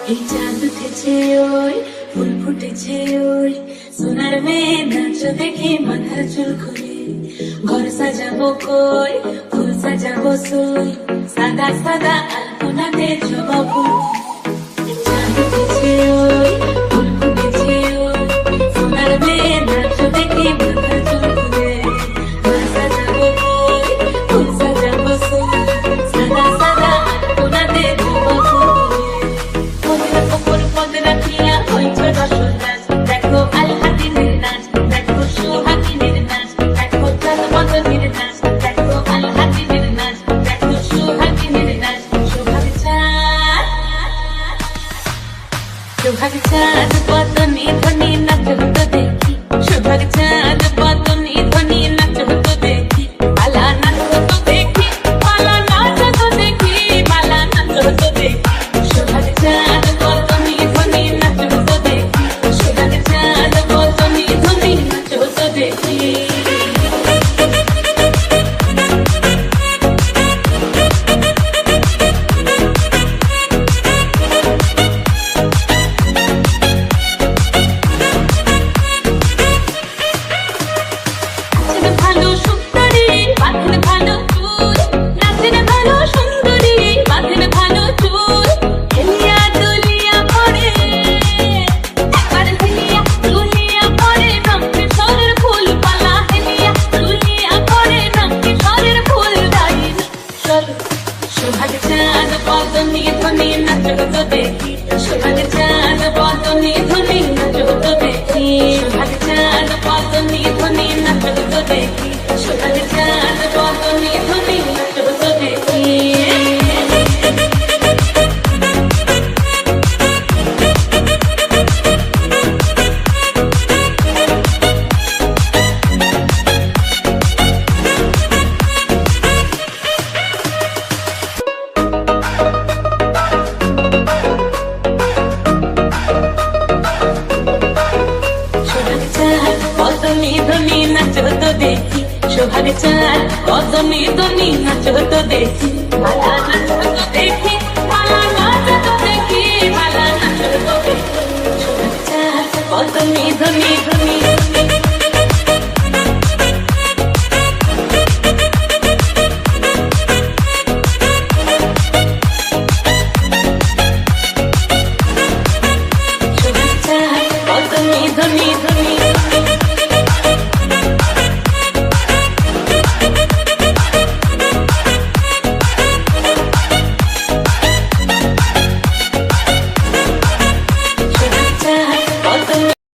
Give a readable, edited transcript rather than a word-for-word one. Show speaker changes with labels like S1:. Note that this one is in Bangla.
S1: এই চাঁদ উঠেছে ওই ফুল ফুটেছে ওই সোনার মেয়ে নাচ দেখে মাথার চুল খুলে ঘর সাজাবো কই ফুল সাজাবো সই সাদা সাদা আলপনাতে জবা ফুল চাঁদ উঠেছে ওই ফুল ফুটেছে ওই সোনার মেয়ে নাচ দেখে মাথার চুল খুলে ঘর সাজাবো কই ফুল সাজাবো সই সাদা সাদা আলপনাতে জবা ফুল দেখো আলহাদিনের নাচ দেখো সোহাগিনের নাচ দেখো চাঁদমদনের নাচ দেখো আলহাদিনের নাচ দেখো সোহাগিনের নাচ সোহাগ চাঁদ বদনে ধ্বনি নাচ হতো দেখি সোহাগ চাঁদ বদনে ধ্বনি নাচ হতো দেখি পালা নাচ হতো দেখি পালা নাচ হতো দেখি পালা নাচ হতো দেখি সোহাগ চাঁদ বদনে ধ্বনি নাচ হতো দেখি সোহাগ চাঁদ বদনে ধ্বনি নাচ হতো দেখি সোহাগ চাঁদ বদনে ধ্বনি নাচ হতো দেখি সোহাগ চাঁদ বদনে ধ্বনি নাচ হতো দেখি সোহাগ চাঁদ বদনে ধ্বনি নাচ হতো দেখি সোহাগ চাঁদ বদনে ধ্বনি নাচ হতো দেখি ধ্বনি নাচ হতো দেখি সোহাগ চাঁদ বদনে ধ্বনি নাচ হতো দেখি ভালা নাচ হতো দেখি ভালা নাচ হতো দেখি ভালা নাচ হতো দেখি সোহাগ চাঁদ বদনে ধ্বনি ধ্বনি সোহাগ চাঁদ বদনে ধ্বনি ধ্বনি